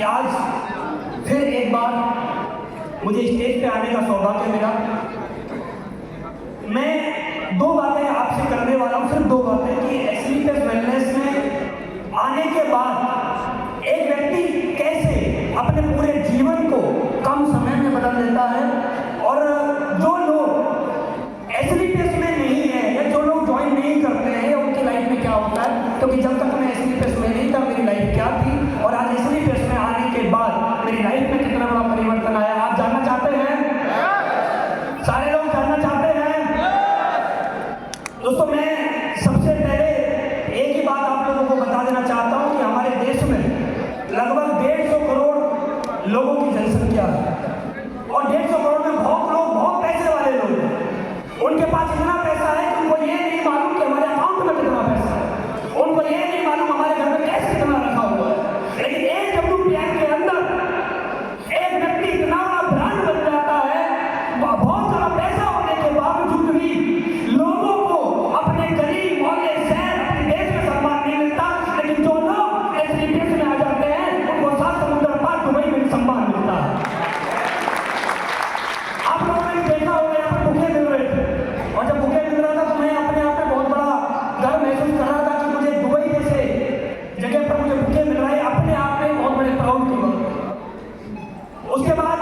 आज फिर एक बार मुझे स्टेज पे आने का सौभाग्य मिला। मैं दो बातें आपसे करने वाला हूँ, सिर्फ दो बातें कि एसलीपियस वेलनेस में आने के बाद एक व्यक्ति कैसे अपने पूरे जीवन को कम समय में बदल देता है, और जो लोग एसलीपियस में नहीं है या जो लोग ज्वाइन नहीं करते हैं उनकी लाइफ में क्या होता है। क्योंकि जब तक मैं एसलीपियस में नहीं था मेरी लाइफ क्या थी, और आज एसलीपियस में आने के बाद मेरी लाइफ में कितना बड़ा परिवर्तन आया, आप जानना चाहते हैं? सारे लोग जानना चाहते हैं? दोस्तों, मैं सबसे पहले एक ही बात आप लोगों को बता देना चाहता हूं कि हमारे देश में लगभग 150 करोड़ लोगों की जनसंख्या है, और 150 करोड़ में बहुत लोग बहुत पैसे वाले लोग हैं। उनके पास इतना पैसा है कि उनको ये नहीं मालूम कि हमारे अकाउंट में कितना पैसा है, उनको ये नहीं मालूम हमारे घर में कैश कितना रखा हुआ है। लेकिन एक WPM के अंदर एक व्यक्ति इतना बड़ा ब्रांड बन जाता है, बहुत सारा पैसा होने के बावजूद भी लोगों को अपने गली मोहल्ले शहर अपने देश में सम्मान नहीं मिलता। लेकिन जो लोग एसलीपियस में आ जाते हैं उनको 7 समुद्र पार दुबई में सम्मान मिलता है। आप लोगों ने देखा होगा यहाँ पर बुके मिल रहे थे, और जब बुके मिल रहा था तो मैं अपने आप में बहुत बड़ा गर्व महसूस कर रहा था कि मुझे दुबई जैसे जगह पर मुझे बुके मिल रहा है, अपने आप में बहुत बड़े प्राउड की बात। उसके बाद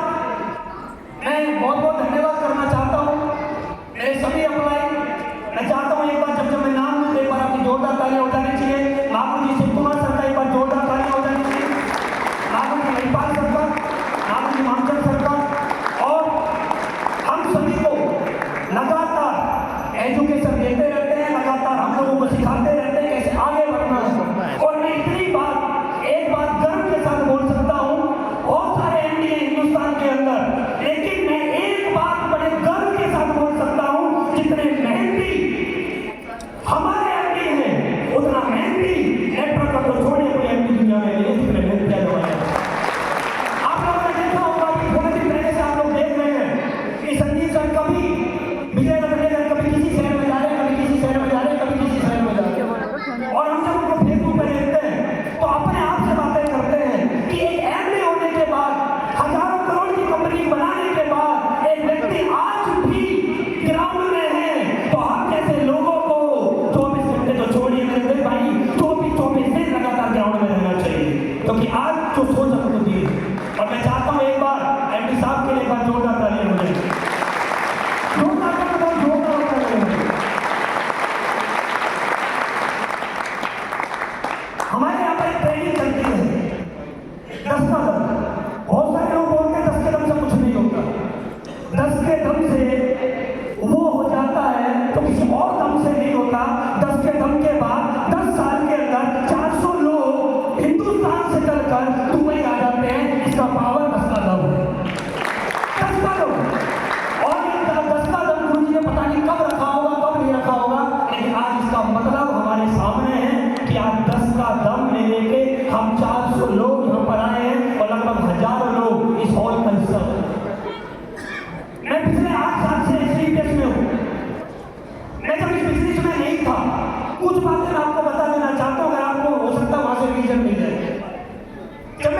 मैं बहुत बहुत धन्यवाद करना चाहता हूँ मेरे सभी अप्लाई। मैं चाहता हूँ एक बार जब मैं नाम लूँ एक बार आपकी जोरदार तालियां हो जानी चाहिए। महापुर जी शिव कुमार सर का एक बार जोरदार तालियां हो जानी चाहिए। महापुर जी महिपाल सर का, महापुर जी मानचंद सर का, और हम सभी को लगातार एजुकेशन देते रहते हैं, लगातार हम लोगों को सिखाते रहते हैं कैसे आगे बढ़ना है। और मैं इतनी बात एक बात गर्व के साथ बोल सकता हूँ, बहुत सारे एमडी हिंदुस्तान के अंदर, लेकिन मैं एक बात बड़े गर्व के साथ बोल सकता हूँ, जितने मेहनती हमारे एमडी हैं उतना मेहनती नेटवर्क का तो छोड़े कोई एमडी दुनिया में नहीं, जितने मेहनती है। आप लोगों ने देखा होगा कि थोड़े दिन पहले से आप लोग देख रहे हैं कि संजीव सर कभी विजय नगर कभी किसी शहर में जा रहे हैं, कभी किसी शहर में जा रहे हैं, कभी किसी शहर में जा रहे हैं, और हम जब उनको फेसबुक पर देखते हैं तो अपने आप से बातें करते हैं कि एक एमडी होने के बाद, हजारों करोड़ की कंपनी बनाने के बाद एक व्यक्ति आज भी ग्राउंड में है, तो हम जैसे लोगों को 24 घंटे तो छोड़िए मेरे भाई, 24 दिन लगातार ग्राउंड में रहना चाहिए, क्योंकि आज जो सोच हमको दी। और मैं चाहता हूँ एक बार एमडी साहब के लिए एक बार जोरदार तालियां हो जाए। हमारे यहाँ पर एक ट्रेनिंग चलती है 10 का दम। बहुत सारे लोग बोलते हैं 10 के दम से कुछ नहीं होता। 10 के दम से वो हो जाता है तो किसी और दम से नहीं होता। 10 के दम के बाद 10 साल के अंदर 400 लोग हिंदुस्तान से चलकर दुबई आ जाते हैं। इसका पावर 10 का दम है। 10 का दम, और ये 10 का दम गुरु जी ने पता नहीं कब रखा होगा, कब नहीं रखा होगा, लेकिन आज इसका मतलब हमारे सामने है कि आज 10 का दम लेने के हम 400 लोग यहाँ पर आए हैं, और लगभग हजारों लोग इस हॉल का हिस्सा हैं। मैं पिछले 8 साल से एसलीपियस में हूँ। मैं जब इस बिजनेस में नहीं था, कुछ बातें मैं आपको बता देना चाहता हूँ, अगर आपको हो सकता है वहां से रीजन मिल जाए। जब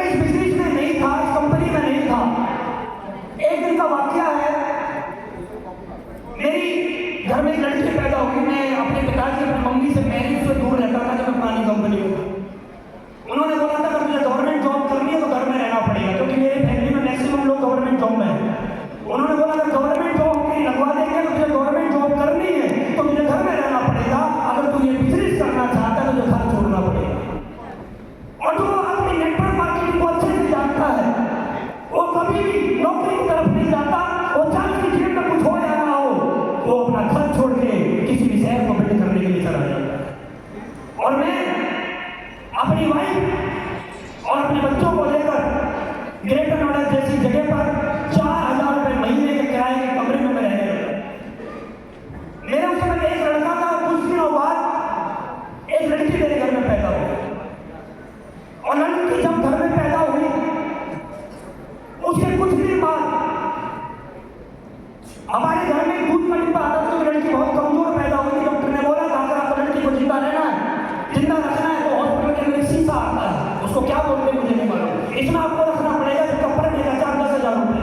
इसमें आपको रखना पड़ेगा जो कपड़े देगा 4-10 हज़ार रुपये,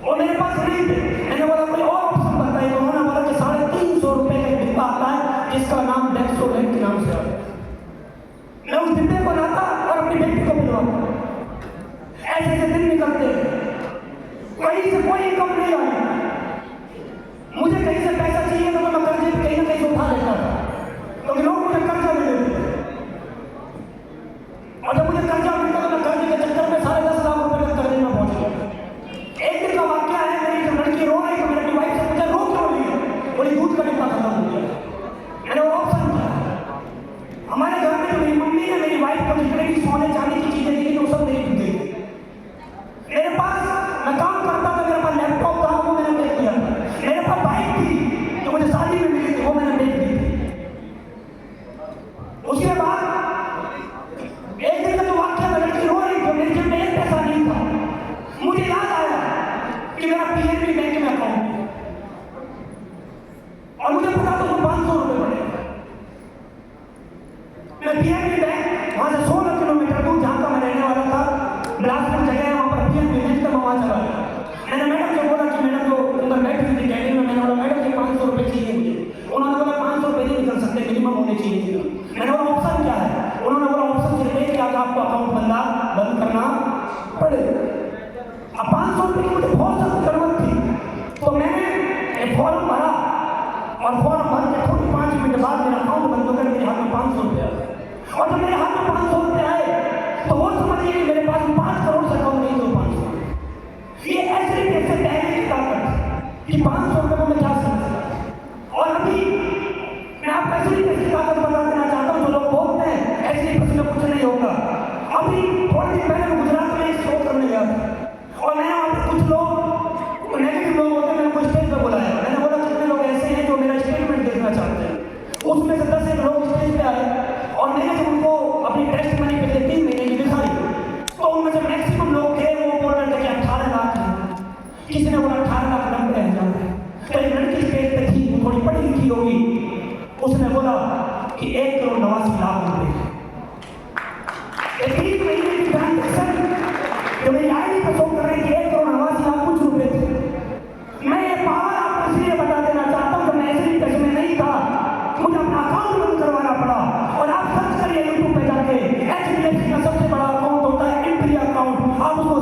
और मेरे पास नहीं थे। मैंने बोला कोई और ऑप्शन बताइए, तो उन्होंने बोला कि 350 रुपये का एक डिब्बा आता है जिसका नाम डेक्सो बैंक के नाम से आता है। मैं उस डिब्बे को लाता और अपनी बेटी को मिलवाता। ऐसे ऐसे दिन निकलते, कहीं से कोई इनकम नहीं आई। मुझे कहीं से पैसा चाहिए तो मैं कर्जे कहीं ना कहीं से उठा लेता था, क्योंकि लोग मुझे कर्जा दे देते थे, और जब मुझे कर्जा मिलता तो मैं कर्जे के चक्कर में 10.5 लाख रुपए तक कर्जे में पहुंच गया। एक दिन का वाक्य है, मेरी जब लड़की रो रही तो मैंने अपनी वाइफ से पूछा रो क्यों रही है, बोली दूध का डिब्बा खत्म हो गया। मैंने वो ऑप्शन किया। हमारे घर में जो मेरी मम्मी ने मेरी वाइफ को जितने भी सोने चांदी की चीजें दी वो सब मेरी दी गई। मेरे पास मैं काम करता था, मेरे पास लैपटॉप था, वो मैंने बेच दिया था। मेरे पास बाइक थी जो मुझे शादी में मिली थी, वो मैंने बेच दी थी। उसके बाद एक दिन का जो वाक्य में लड़की रो रही थी, मेरे जेब में एक पैसा नहीं था। मुझे याद आया कि मेरा पीएनबी बैंक में अकाउंट है, और मुझे पता था वो 500 रुपये पड़ेगा। मैं पीएनबी बैंक वहां से 16 किलोमीटर दूर जहां का मैं रहने वाला था, बिलासपुर जगह है, वहां पर पीएनबी बैंक का वहां चला गया। मैंने मैडम से बोला कि मैडम जो अंदर बैठी थी कैबिन में, मैंने बोला मैडम ये 500 रुपये चाहिए मुझे। उन्होंने बोला 500 रुपये नहीं निकल सकते, मिनिमम होने चाहिए। मैंने बोला ऑप्शन क्या है? उन्होंने बोला ऑप्शन सिर्फ एक, कि आपको अकाउंट बंद करना पड़ेगा। अब 500 रुपये की मुझे बहुत सख्त जरूरत थी, तो मैंने एक फॉर्म भरा, और फॉर्म भर के थोड़ी 5 मिनट बाद मेरा अकाउंट बंद होकर मेरे हाथ में 500 रुपये आए। और जब मेरे हाथ में 500 रुपये आए तो वो समझिए कि मेरे पास 5 करोड़ से कम नहीं, तो 500। ये ऐसे कैसे पहले की ताकत कि 500 रुपये को मैं क्या समझता। और अभी मैं आपको ऐसी कैसी ताकत बता देना चाहता हूँ, जो लोग बोलते हैं ऐसे किसी में कुछ नहीं होगा। अभी थोड़े दिन पहले मैं गुजरात में एक शो करने गया था, और मैंने वहाँ पे कुछ लोग नेगेटिव लोग होते हैं, मैंने कुछ स्टेज पर बुलाया। मैंने बोला कितने लोग ऐसे हैं जो मेरा स्टेटमेंट देखना चाहते हैं। उसमें से 10 लोग स्टेज पे आए, और मैंने जब उनको अपनी टेस्ट मनी पे 3 महीने की दिखाई, तो उनमें से मैक्सिमम लोग थे वो बोल रहे थे कि 18 लाख है, किसी ने बोला 18,90,000 है। तो एक लड़की स्टेज पे थी, वो थोड़ी पढ़ी लिखी होगी, उसने बोला कि 1,89,00,000 रुपये। 3 महीने की ट्रांजेक्शन जो मेरी आईडी पर शो कर रही थी 1,89,00,000 कुछ रुपए थे। मैं ये पावर आपको इसलिए बता देना चाहता हूँ कि मैं ऐसे पैसे में नहीं था, मुझे अपना अकाउंट बंद करवाना पड़ा। और आप सर्च करिए यूट्यूब पे जाके, HDFC का सबसे बड़ा अकाउंट होता है इंपीरिया अकाउंट, आप उसको